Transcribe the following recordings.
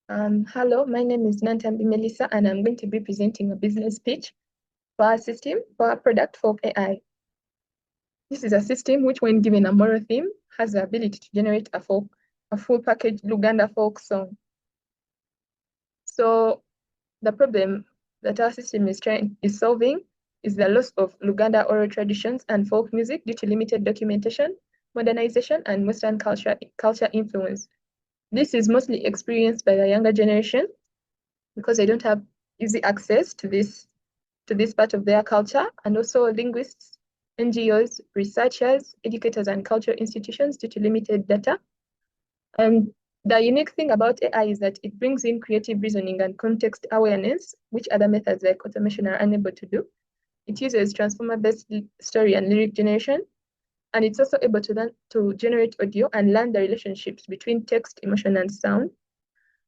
Hello, my name is Nantambi Melissa, and I'm going to be presenting a business pitch for our system, for our product Folk AI. This is a system which, when given a moral theme, has the ability to generate a full package Luganda folk song. So the problem that our system is solving is the loss of Luganda oral traditions and folk music due to limited documentation, modernization, and Western culture influence. This is mostly experienced by the younger generation because they don't have easy access to this part of their culture, and also linguists, NGOs, researchers, educators, and cultural institutions due to limited data. And the unique thing about AI is that it brings in creative reasoning and context awareness, which other methods like automation are unable to do. It uses transformer-based story and lyric generation, and it's also able to generate audio and learn the relationships between text, emotion, and sound.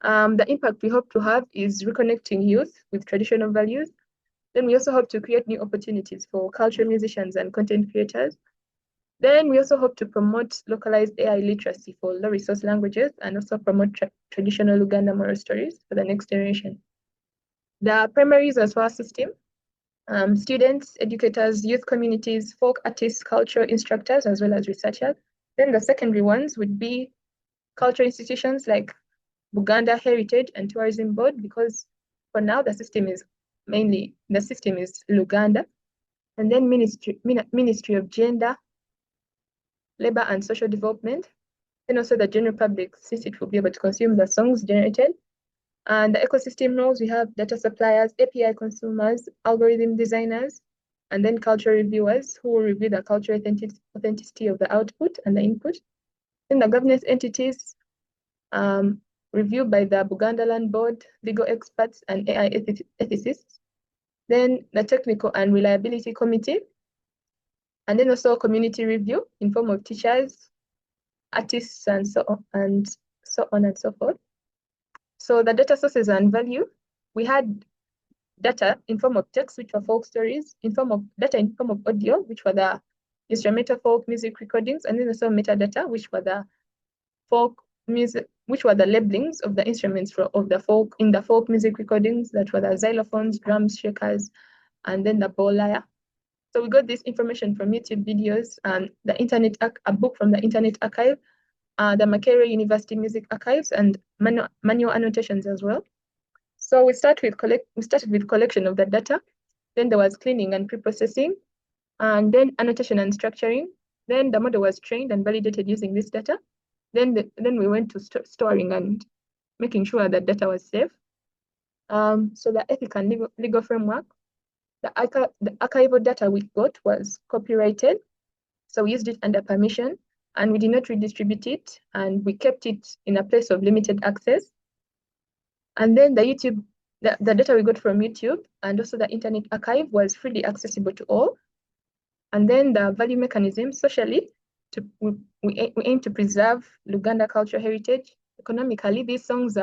The impact we hope to have is reconnecting youth with traditional values. Then we also hope to create new opportunities for cultural musicians and content creators. Then we also hope to promote localized AI literacy for low resource languages and also promote traditional Luganda moral stories for the next generation. The primary users for our system, students, educators, youth communities, folk artists, cultural instructors, as well as researchers. Then the secondary ones would be cultural institutions like Buganda Heritage and Tourism Board, because for now the system is Luganda. And then Ministry of Gender, Labor and Social Development, and also the general public, since it will be able to consume the songs generated. And the ecosystem roles, we have data suppliers, API consumers, algorithm designers, and then cultural reviewers who will review the cultural authenticity of the output and the input. Then the governance entities, reviewed by the Buganda Land Board, legal experts, and AI ethicists. Then the technical and reliability committee, and then also community review in form of teachers, artists, and so on and so forth. So the data sources and value, we had data in form of text, which were folk stories, in form of audio, which were the instrumental folk music recordings, and then also metadata, which were the folk music, which were the labelings of the instruments in the folk music recordings, that were the xylophones, drums, shakers, and then the bowl lyre. So we got this information from YouTube videos and a book from the Internet Archive, the Makerere University Music Archives, and manual annotations as well. So we started with collection of the data. Then there was cleaning and pre-processing, and then annotation and structuring. Then the model was trained and validated using this data. Then we went to storing and making sure that data was safe. So the ethical and legal framework, the archival data we got was copyrighted. So we used it under permission, and we did not redistribute it, and we kept it in a place of limited access. And then the data we got from YouTube and also the Internet Archive was freely accessible to all. And then the value mechanism, socially, we aim to preserve Luganda cultural heritage. Economically, these songs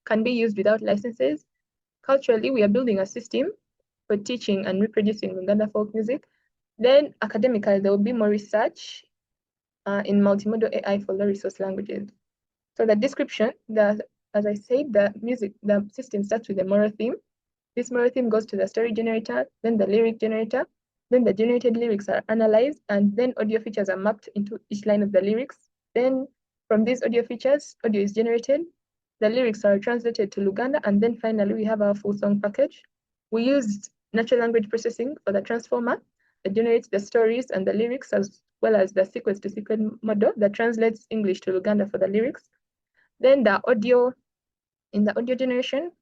can be used without licenses. Culturally, we are building a system for teaching and reproducing Luganda folk music. Then academically, there will be more research in multimodal AI for low resource languages. So the description, as I said, the system starts with a moral theme. This moral theme goes to the story generator, then the lyric generator, then the generated lyrics are analyzed, and then audio features are mapped into each line of the lyrics. Then from these audio features, audio is generated, the lyrics are translated to Luganda, and then finally we have our full song package. We used natural language processing for the transformer that generates the stories and the lyrics, as well as the sequence to sequence model that translates English to Luganda for the lyrics. Then in the audio generation,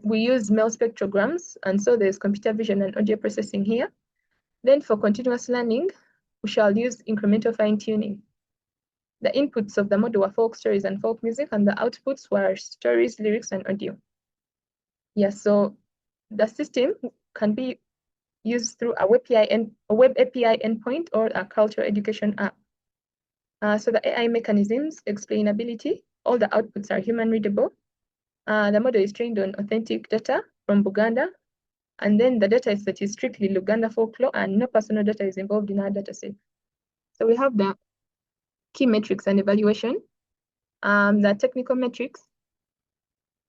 we use MEL spectrograms, and so there's computer vision and audio processing here. Then for continuous learning, we shall use incremental fine-tuning. The inputs of the model were folk stories and folk music, and the outputs were stories, lyrics, and audio. Yes, so the system can be used through a web API endpoint or a cultural education app. So the AI mechanisms, explainability, all the outputs are human readable. The model is trained on authentic data from Buganda, and then the data is strictly Luganda folklore, and no personal data is involved in our dataset. So we have the key metrics and evaluation. The technical metrics,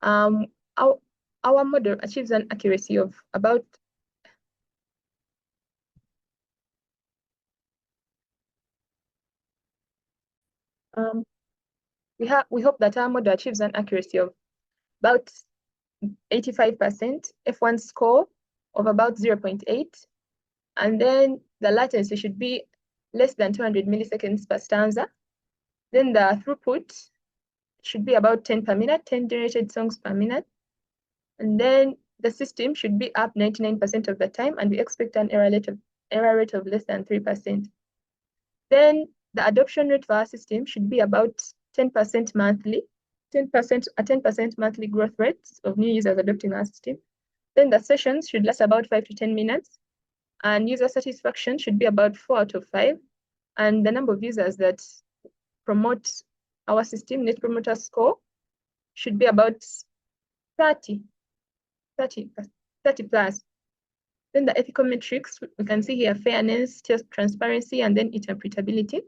Our model achieves an accuracy of about we hope that our model achieves an accuracy of about 85%, F1 score of about 0.8, and then the latency should be less than 200 milliseconds per stanza. Then the throughput should be about 10 per minute, 10 generated songs per minute. And then the system should be up 99% of the time, and we expect an error rate of less than 3%. Then the adoption rate for our system should be about 10% monthly, 10% monthly growth rates of new users adopting our system. Then the sessions should last about 5 to 10 minutes, and user satisfaction should be about 4 out of 5. And the number of users that promote our system, Net Promoter Score, should be about 30 plus. Then the ethical metrics, we can see here fairness, transparency, and then interpretability.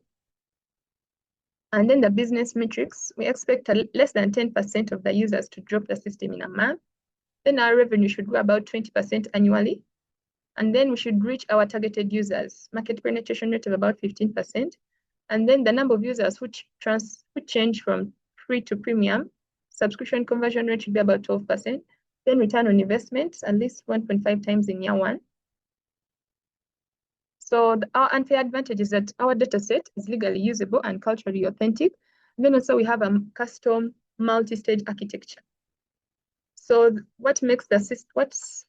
And then the business metrics, we expect less than 10% of the users to drop the system in a month. Then our revenue should grow about 20% annually. And then we should reach our targeted users, market penetration rate of about 15%. And then the number of users who change from free to premium, subscription conversion rate should be about 12%. Then return on investment, at least 1.5 times in year one. So our unfair advantage is that our data set is legally usable and culturally authentic. And then also we have a custom multi-stage architecture. So what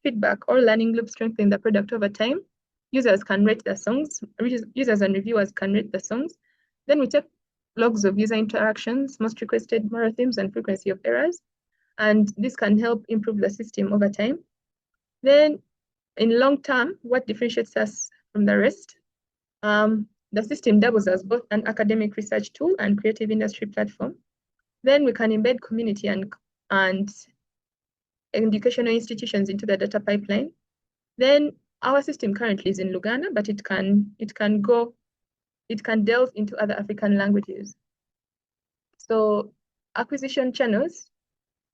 feedback or learning loop strengthen the product over time? Users can rate the songs, users and reviewers can rate the songs. Then we take logs of user interactions, most requested, moral themes, and frequency of errors. And this can help improve the system over time. Then in long term, what differentiates us from the rest? The system doubles as both an academic research tool and creative industry platform. Then we can embed community and educational institutions into the data pipeline. Then our system currently is in Luganda, but it can delve into other African languages. So acquisition channels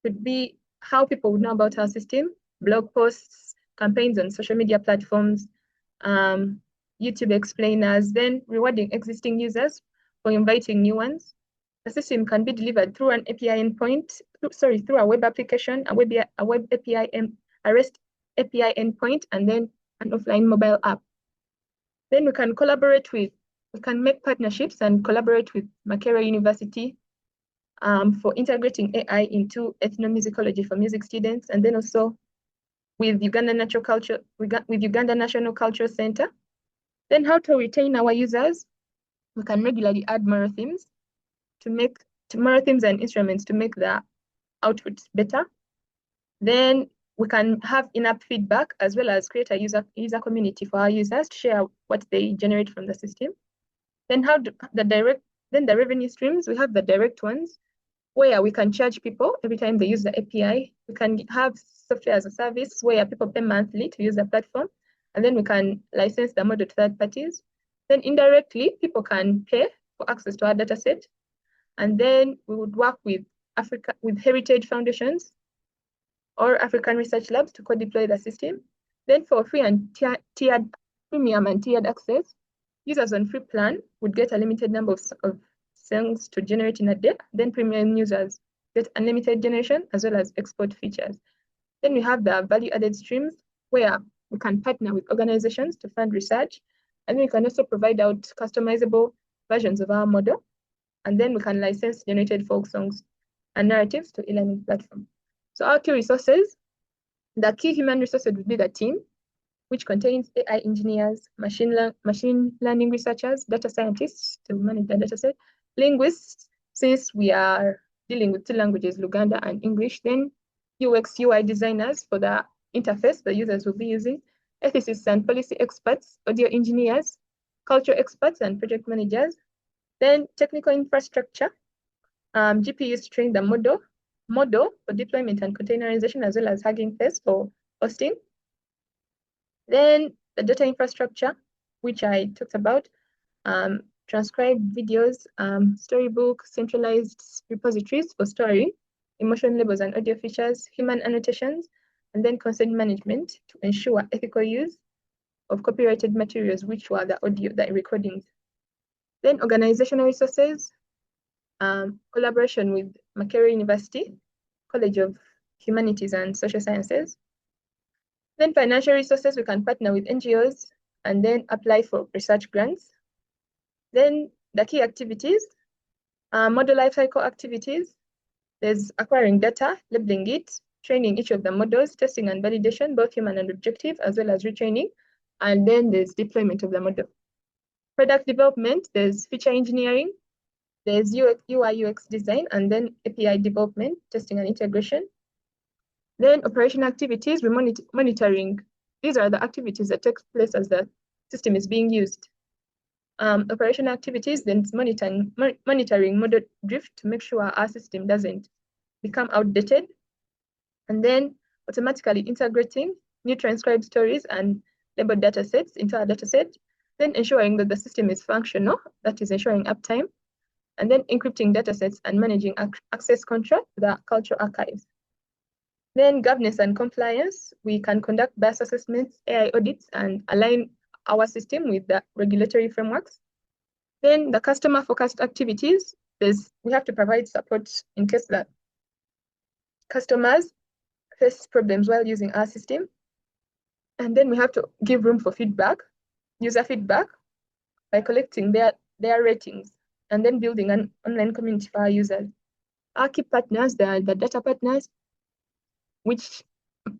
could be how people would know about our system, blog posts, campaigns on social media platforms, YouTube explainers, then rewarding existing users for inviting new ones. The system can be delivered through an API endpoint, through a web application, a web API, a REST API endpoint, and then an offline mobile app. Then we can make partnerships and collaborate with Makerere University for integrating AI into ethnomusicology for music students, and then also with Uganda National Cultural Center. Then how to retain our users? We can regularly add moral themes and instruments to make the output better. Then we can have in-app feedback as well as create a user community for our users to share what they generate from the system. Then the revenue streams, we have the direct ones where we can charge people every time they use the API. We can have software as a service where people pay monthly to use the platform, and then we can license the model to third parties. Then indirectly, people can pay for access to our data set. And then we would work with heritage foundations or African research labs to co-deploy the system. Then for free and premium and tiered access, users on free plan would get a limited number of songs to generate in a day. Then premium users get unlimited generation as well as export features. Then we have the value-added streams where we can partner with organizations to fund research. And then we can also provide out customizable versions of our model. And then we can license generated folk songs and narratives to e-learning platform. So our key resources, the key human resources would be the team, which contains AI engineers, machine learning researchers, data scientists to manage the data set, linguists, since we are dealing with two languages, Luganda and English, then UX, UI designers for the interface the users will be using, ethicists and policy experts, audio engineers, culture experts and project managers, then technical infrastructure, GPUs to train the model for deployment and containerization, as well as Hugging Face for hosting. Then the data infrastructure, which I talked about, transcribed videos, storybook, centralized repositories for story, emotion labels and audio features, human annotations, and then consent management to ensure ethical use of copyrighted materials, which were the audio, the recordings. Then organizational resources, collaboration with Makerere University, College of Humanities and Social Sciences. Then financial resources, we can partner with NGOs and then apply for research grants. Then the key activities, model lifecycle activities, there's acquiring data, labeling it, training each of the models, testing and validation, both human and objective, as well as retraining. And then there's deployment of the model. Product development, there's feature engineering, there's UI UX design, and then API development, testing and integration. Then operational activities, we're monitoring. These are the activities that take place as the system is being used. Operational activities, then it's monitoring model drift to make sure our system doesn't become outdated. And then automatically integrating new transcribed stories and labeled data sets into our data set. Then ensuring that the system is functional, that is ensuring uptime. And then encrypting data sets and managing access control to the cultural archives. Then governance and compliance, we can conduct bias assessments, AI audits, and align our system with the regulatory frameworks. Then the customer-focused activities, we have to provide support in case that customers face problems while using our system. And then we have to give room for feedback, user feedback, by collecting their ratings, and then building an online community for our users. Our key partners, the data partners, which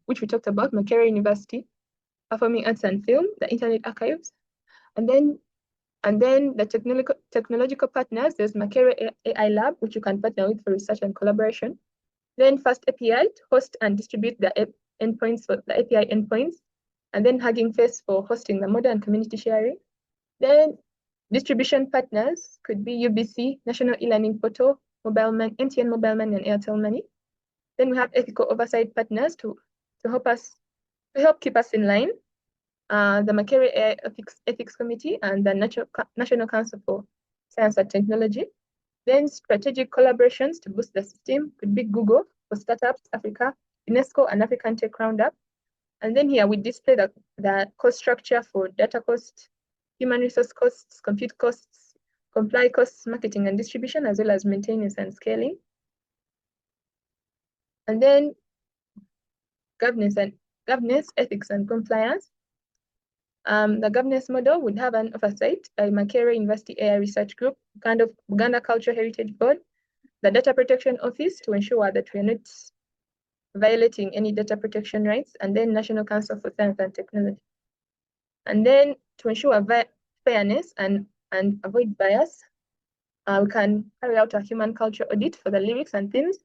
we talked about, Makerere University, Performing Arts and Film, the Internet Archives, and then the technological partners, there's Makerere AI Lab, which you can partner with for research and collaboration. Then Fast API to host and distribute the endpoints for the API endpoints, and then Hugging Face for hosting the model and community sharing. Then distribution partners could be UBC, National E-Learning Portal, MTN Mobile Money, and Airtel Money. Then we have ethical oversight partners to help keep us in line. The Makerere AI Ethics Committee and the National Council for Science and Technology. Then strategic collaborations to boost the system could be Google for Startups Africa, UNESCO, and African Tech Roundup. And then here we display the cost structure for data cost, human resource costs, compute costs, comply costs, marketing and distribution, as well as maintenance and scaling. And then governance, ethics, and compliance. The governance model would have an oversight by Makerere University AI Research Group, Buganda Cultural Heritage Board, the Data Protection Office to ensure that we're not violating any data protection rights, and then National Council for Science and Technology. And then to ensure fairness and avoid bias, we can carry out a human culture audit for the lyrics and themes.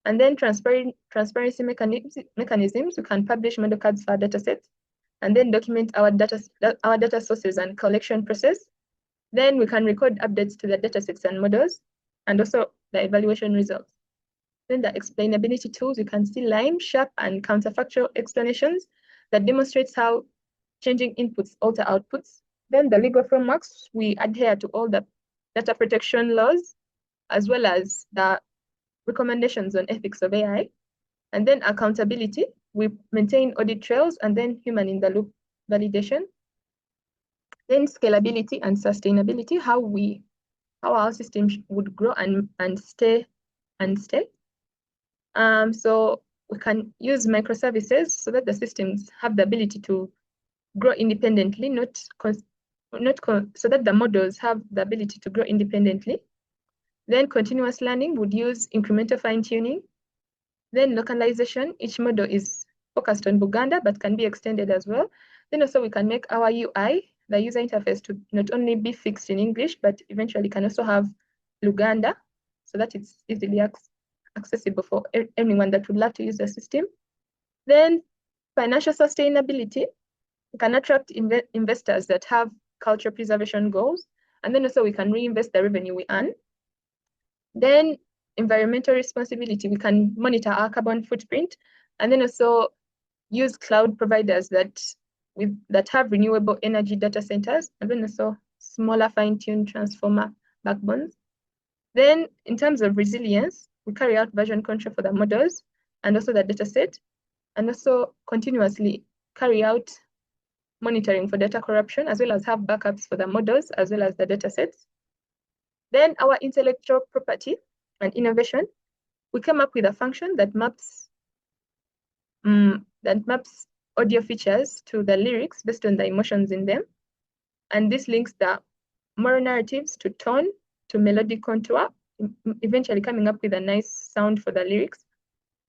And then transparency mechanisms, we can publish model cards for our data sets, and then document our data sources and collection process. Then we can record updates to the data sets and models, and also the evaluation results. Then the explainability tools, you can see line, sharp, and counterfactual explanations that demonstrates how changing inputs alter outputs. Then the legal frameworks, we adhere to all the data protection laws, as well as the recommendations on ethics of AI. And then accountability, we maintain audit trails, and then human in the loop validation. Then scalability and sustainability, how our system would grow and stay. So we can use microservices so that the systems have the ability to grow independently, so that the models have the ability to grow independently. Then continuous learning would use incremental fine-tuning. Then localization, each model is focused on Buganda, but can be extended as well. Then also we can make our UI, the user interface, to not only be fixed in English, but eventually can also have Luganda, so that it's easily accessible for anyone that would love to use the system. Then financial sustainability, we can attract investors that have culture preservation goals, and then also we can reinvest the revenue we earn. Then environmental responsibility, we can monitor our carbon footprint, and then also use cloud providers that have renewable energy data centers, and then also smaller fine-tuned transformer backbones. Then in terms of resilience, we carry out version control for the models and also the data set, and also continuously carry out monitoring for data corruption, as well as have backups for the models as well as the data sets. Then our intellectual property and innovation, we came up with a function that maps audio features to the lyrics based on the emotions in them. And this links the moral narratives to tone, to melodic contour, eventually coming up with a nice sound for the lyrics.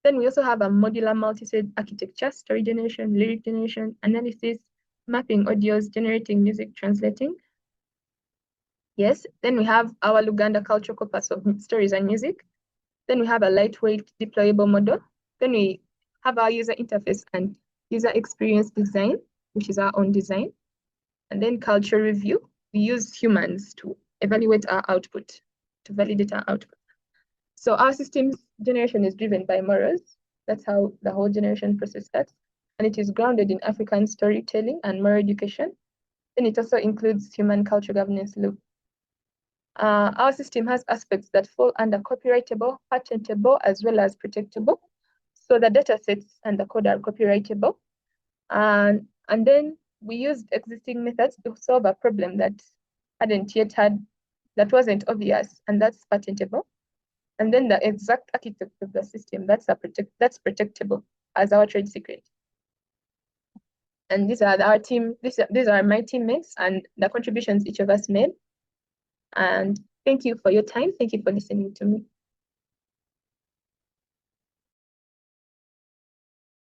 Then we also have a modular multi-thread architecture, story generation, lyric generation, analysis, mapping audios, generating music, translating. Yes, then we have our Luganda cultural corpus of stories and music. Then we have a lightweight deployable model. Then we have our user interface and user experience design, which is our own design. And then culture review. We use humans to evaluate our output, to validate our output. So our systems generation is driven by morals. That's how the whole generation process starts. And it is grounded in African storytelling and moral education. Then it also includes human culture governance loop. Our system has aspects that fall under copyrightable, patentable, as well as protectable. So the data sets and the code are copyrightable. And then we used existing methods to solve a problem that that wasn't obvious, and that's patentable. And then the exact architecture of the system, that's protectable as our trade secret. And these are our team, these are my teammates and the contributions each of us made. And thank you for your time. Thank you for listening to me.